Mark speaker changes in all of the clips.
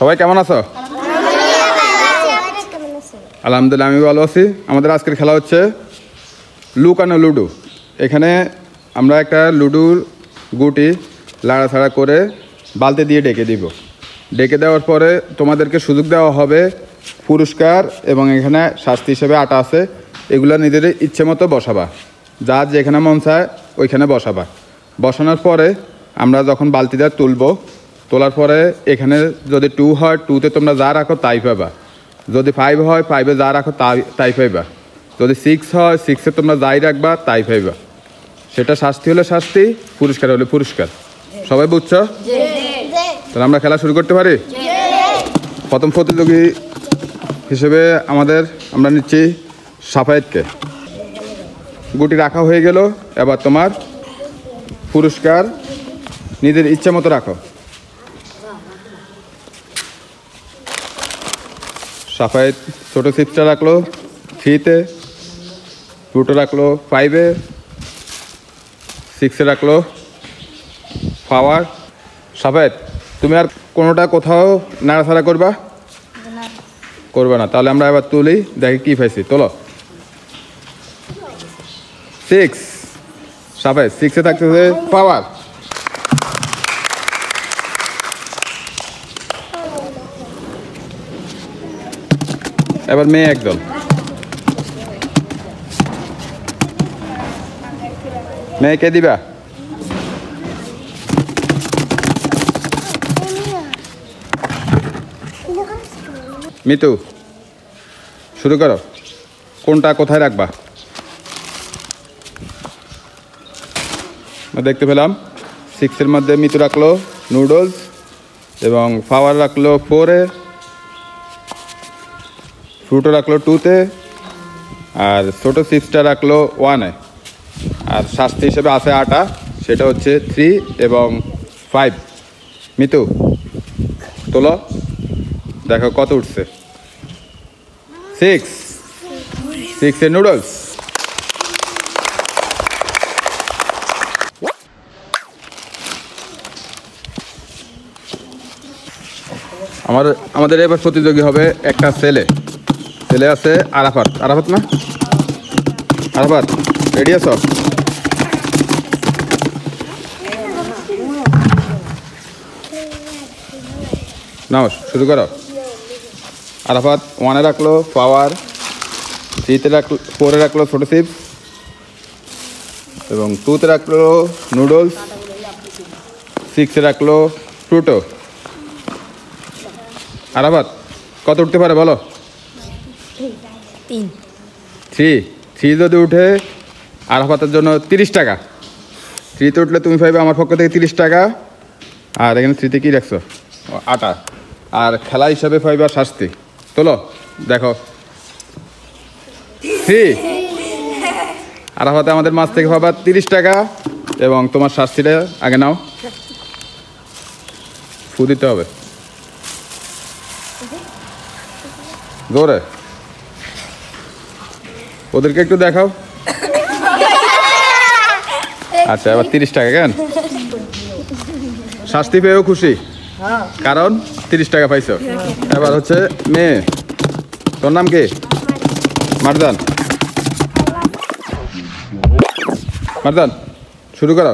Speaker 1: সবাই কেমন আছো? আলহামদুলিল্লাহ আমি ভালো আছি। আমাদের আজকের খেলা হচ্ছে লুকানো লুডো। এখানে আমরা একটা লুডোর গুটি লাড়াছাড়া করে বালতি দিয়ে ডেকে দিব। ডেকে দেওয়ার পরে তোমাদেরকে সুযোগ দেওয়া হবে পুরস্কার এবং এখানে শাস্তি হিসেবে আটা আছে, এগুলো নিজের ইচ্ছে মতো বসাবা, যার যেখানে মন চায় ওইখানে বসাবা। বসানোর পরে আমরা যখন বালতিটা তুলব, তোলার পরে এখানে যদি 2 হয় 2তে তোমরা যা রাখো তাই পাবা, যদি 5 হয় 5-এ যা রাখো তাই পাইবা, যদি 6 হয় 6-এ তোমরা যাই রাখবা তাই পাইবা। সেটা শাস্তি হলে শাস্তি, পুরস্কার হলে পুরস্কার। সবাই বুঝছো? তাহলে আমরা খেলা শুরু করতে পারি। প্রথম প্রতিযোগী হিসেবে আমরা নিচ্ছি সাফায়েতকে। গুটি রাখা হয়ে গেল, এবার তোমার পুরস্কার নিজের ইচ্ছে মতো রাখো। সাফায়েত ছোটো চিপসটা রাখলো 3-তে, ফ্রুটো রাখলো 5-এ, 6-এ রাখলো পাওয়ার। সাফায়েত তুমি আর কোনোটা কোথাও নাড়াছাড়া করবে না? তাহলে আমরা এবার তুলি, দেখি কী পাইছি। তোলো 6। সাফায়েত 6-এ থাকতেছে পাওয়ার। এবার মেয়ে একদল। মেয়েকে দিবা? মিতু শুরু করো, কোনটা কোথায় রাখবা? দেখতে পেলাম 6-এর মধ্যে মিতু রাখলো নুডলস এবং পাওয়ার রাখলো 4-এ, ফ্রুটো রাখলো 2-তে, আর ছোটো চিপসটা রাখলো 1-এ। আর শাস্তি হিসেবে আছে আটা, সেটা হচ্ছে 3 এবং 5। মিতু তোলো, দেখো কত উঠছে। 6-এ নুডলস। আমাদের এবার প্রতিযোগী হবে একটা ছেলে আছে আরাফাত না? আরাফাত রেডি আছো? নাও শুরু করো। আরাফাত 1-এ রাখলো পাওয়ার, 3-তে রাখলো 4-এ রাখলো ছোটো চিপস এবং 2-তে রাখলো নুডলস, 6-এ রাখলো ফ্রুটো। আরাফাত কত উঠতে পারে বলো? 3 যদি উঠে আরাফাতের জন্য 30 টাকা। 3-তে উঠলে তুমি পাইবে আমার পক্ষ থেকে 30 টাকা। আর এখানে 3-তে কী রাখছো? আটা। আর খেলা হিসাবে পাইবা শাস্তি। তোলো দেখো 3। আরাফাতে আমাদের মাছ থেকে পাবা 30 টাকা এবং তোমার শাস্তিটা আগে নাও, ফু দিতে হবে জোরে। ওদেরকে একটু দেখাও। আচ্ছা এবার 30 টাকা। কেন শাস্তি পেয়েও খুশি, কারণ 30 টাকা পাইছো। এবার হচ্ছে মেয়ে, তোর নাম কি? মারজান শুরু করো।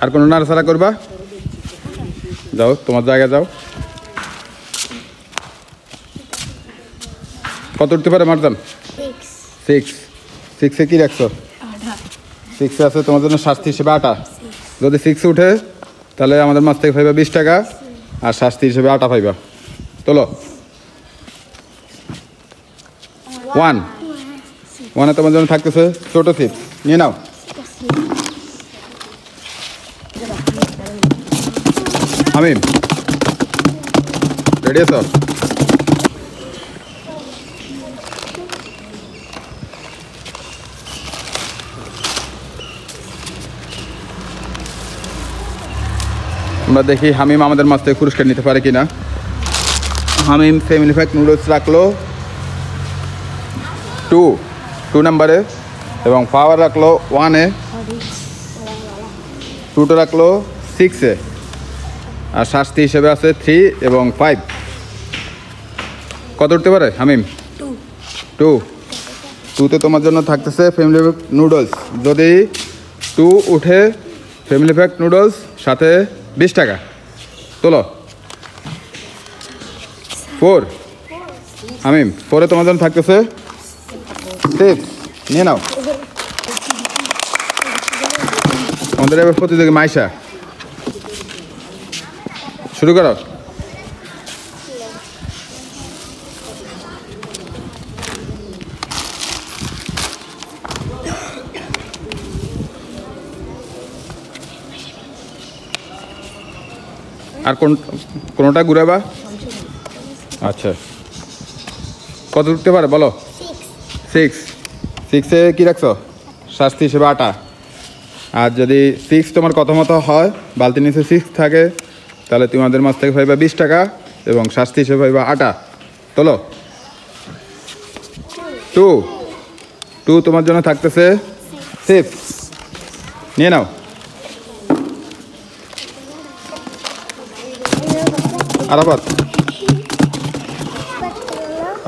Speaker 1: আর কোনো নাড়াচাড়া করবা? যাও তোমার জায়গায় যাও। কত উঠতে পারে মারজান? 6-এ কি রাখছো? 6-এ আছে তোমার জন্য শাস্তি হিসেবে আটা। যদি 6 উঠে তাহলে আমাদের মাছ থেকে পাইবা 20 টাকা আর শাস্তি হিসেবে আটা পাইবা। তোলো 1-এ তোমার জন্য থাকতেছে ছোটো চিপস, নিয়ে নাও। হামিম রেডি আছো? আমরা দেখি হামিম আমাদের মাছ থেকে পুরস্কার নিতে পারে কিনা। হামিম ফ্যামিলি প্যাক নুডলস রাখলো 2 নাম্বারে, এবং পাওয়ার রাখলো 1-এ, ফ্রুটো রাখলো 6-এ, আর শাস্তি হিসেবে আছে 3 এবং 5। কত উঠতে পারে হামিম? 2তে তোমার জন্য থাকতেছে ফ্যামিলি প্যাক নুডলস। যদি 2 উঠে ফ্যামিলি প্যাক নুডলস সাথে 20 টাকা। তোলো। 4 হামিম, 4-এ তোমার জন্য থাকতেছে 6। নিয়ে নাও। আমাদের এবার প্রতিযোগী মাইশা, শুরু করো। আর কোনটা ঘুরাবা? আচ্ছা, কত উঠতে পারে বলো? 6-এ কি রাখছো শাস্তি হিসেবে? 8। আর যদি 6 তোমার কথা মতো হয়, বালতির নিচে 6 থাকে, তাহলে তোমাদের মাছ থেকে পাইবা 20 টাকা এবং শাস্তি হিসেবে পাইবা 8। তোলো। 2 তোমার জন্য থাকতেছে 6। নিয়ে নাও।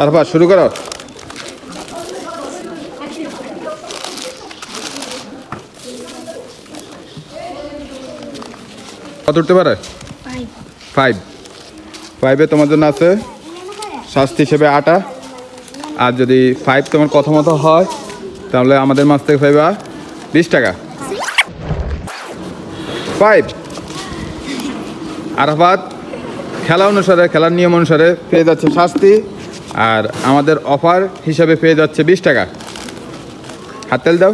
Speaker 1: আরাফাত শুরু করো। কত উঠতে পারে? 5-এ তোমার জন্য আছে শাস্তি হিসেবে 8। আর যদি 5 তোমার কথা মতো হয়, তাহলে আমাদের মাছ থেকে পাইবা 20 টাকা। 5 আরাফাত খেলার নিয়ম অনুসারে পেয়ে যাচ্ছে শাস্তি, আর আমাদের অফার হিসাবে পেয়ে যাচ্ছে 20 টাকা। হাততালি দাও।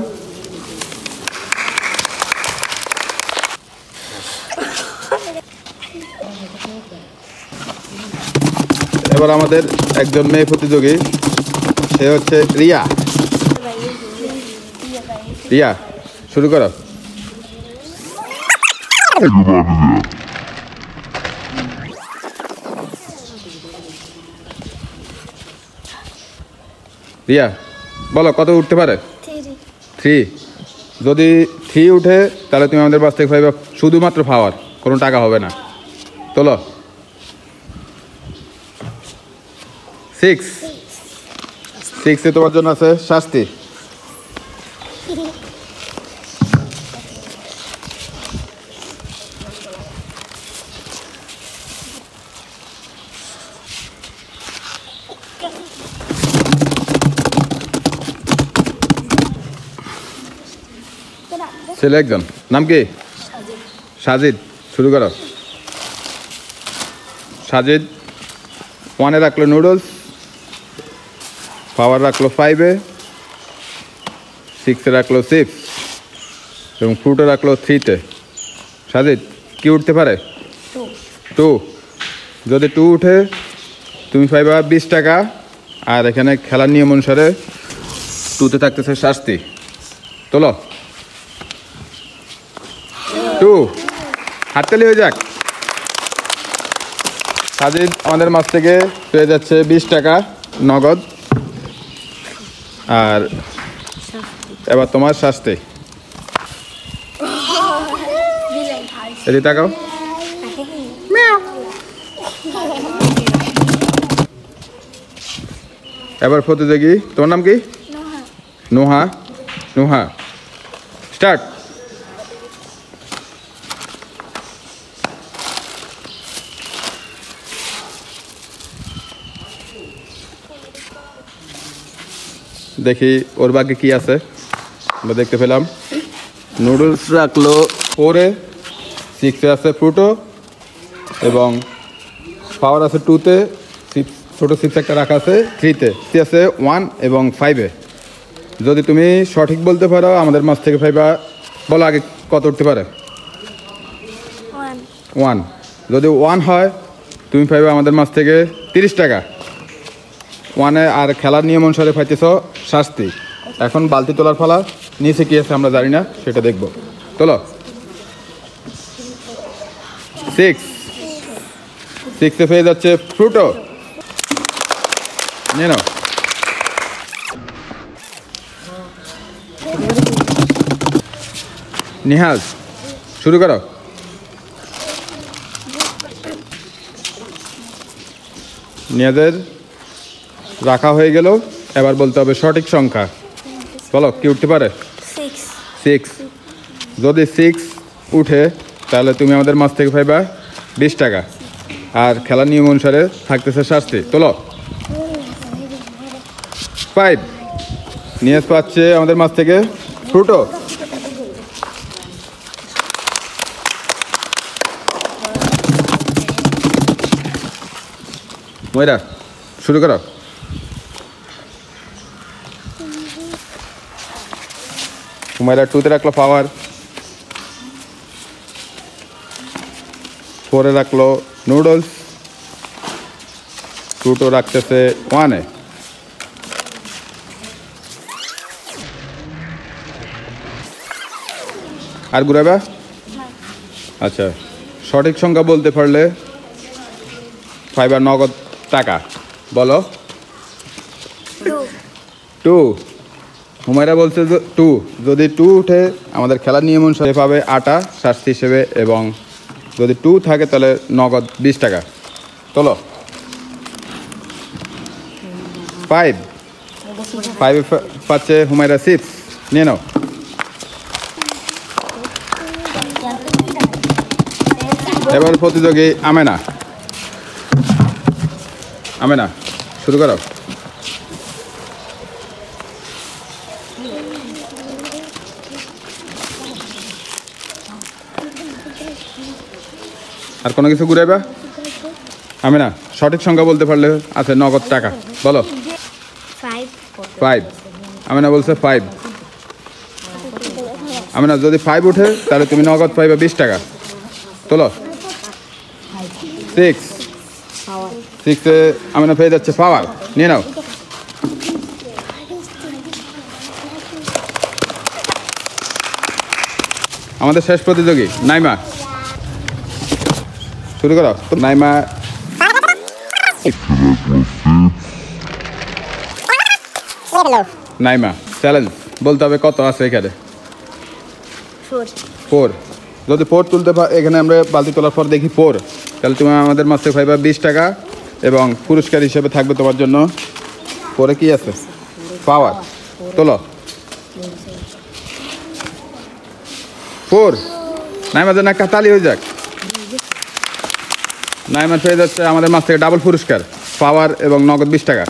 Speaker 1: এবার আমাদের একজন মেয়ে প্রতিযোগী, সে হচ্ছে রিয়া। শুরু করো। রিয়া বলো কত উঠতে পারে? 3। যদি 3 উঠে, তাহলে তুমি আমাদের বাস থেকে পাইবা শুধুমাত্র পাওয়ার, কোনো টাকা হবে না। তোলো। 6-এ তোমার জন্য আছে শাস্তি। ছেলে একজন, নাম কি? সাজিদ। শুরু করো। সাজিদ 1-এ রাখলো নুডলস, পাওয়ার রাখলো 5-এ, 6-এ রাখলো 6 এবং ফ্রুটও রাখলো 3-তে। সাজিদ কি উঠতে পারে? 2। যদি 2 উঠে, তুমি পাইবা 20 টাকা। আর এখানে খেলার নিয়ম অনুসারে 2-তে থাকতেছে শাস্তি। তোলো। 2 হাততালি হয়ে যাক। সাজিদ আমাদের মাছ থেকে পেয়ে যাচ্ছে 20 টাকা নগদ। আর এবার তোমার শাস্তি। এদিকে তাকাও। এবার প্রতিযোগী, তোমার নাম কি? নোহা। স্টার্ট। দেখি ওর ভাগ্যে কি আছে। আমরা দেখতে পেলাম নুডলস রাখলো 4-এ, 6-এ আছে ফ্রুটো এবং পাওয়ার আছে 2-তে, ছোটো 6 একটা রাখা আছে 3-তে, আছে 1 এবং 5-এ। যদি তুমি সঠিক বলতে পারো, আমাদের মাছ থেকে পাইবা। বলো আগে কত উঠতে পারে? 1। যদি 1 হয়, তুমি পাইবা আমাদের মাছ থেকে 30 টাকা। 1-এ আর খেলার নিয়ম অনুসারে পাইতেছ শাস্তি। এখন বালতি তোলার ফলা, নিচে কি আছে আমরা জানি না, সেটা দেখব। তোলো। 6-এ পেয়ে যাচ্ছে ফ্রুটো। নিয়ে নাও। নিহাজ শুরু করো। নিহাজের রাখা হয়ে গেল, এবার বলতে হবে সঠিক সংখ্যা। বলো কি উঠতে পারে? 6। যদি 6 উঠে তাহলে তুমি আমাদের মাছ থেকে পাইবা 20 টাকা, আর খেলার নিয়ম অনুসারে থাকতেছে শাস্তি। তোলো। 5। নিহাজ পাচ্ছে আমাদের মাছ থেকে ফ্রুটো। ময়রা শুরু করো। ময়রা 2-তে রাখলো পাওয়ার, 4-এ রাখলো নুডলস, ফ্রুটো রাখতেছে 1-এ। আর ঘুরাবা? আচ্ছা, সঠিক সংখ্যা বলতে পারলে 5 আর নগদ টাকা। বলো। 2। হুমায়রা বলছে 2। যদি 2 উঠে আমাদের খেলার নিয়ম অনুসারে পাবে আটা শাস্তি হিসেবে, এবং যদি 2 থাকে তাহলে নগদ 20 টাকা। তোলো। 5 পাচ্ছে হুমায়রা 6। নিয়ে নাও। এবার প্রতিযোগী আমেনা। আমেনা শুরু করো। আর কোনো কিছু ঘুরাইবা? আমেনা সঠিক সংখ্যা বলতে পারলে আছে নগদ টাকা। বলো। 5। আমেনা বলছে 5। আমেনা যদি 5 উঠে তাহলে তুমি নগদ পাইবা 20 টাকা। তোলো। 6-এ আমেনা পেয়ে যাচ্ছে পাওয়ার। নিয়ে নাও। আমাদের শেষ প্রতিযোগী নাইমা শুরু করো। নাইমা নাইমা চ্যালেঞ্জ বলতে হবে কত আছে এখানে? 4। যদি 4 তুলতে এখানে আমরা বালতি তোলার পর দেখি 4, তাহলে তুমি আমাদের মাছ থেকে পাইবা 20 টাকা, এবং পুরস্কার হিসেবে থাকবে তোমার জন্য 4-এ কি আছে? পাওয়ার। তোলো। 4। নাইমা যেন একটা তালি হয়ে যাক। নাইমা পেয়ে যাচ্ছে আমাদের মাছ থেকে ডাবল পুরস্কার, পাওয়ার এবং নগদ 20 টাকা।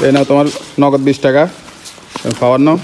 Speaker 1: এই নাও তোমার নগদ 20 টাকা, পাওয়ার নাও।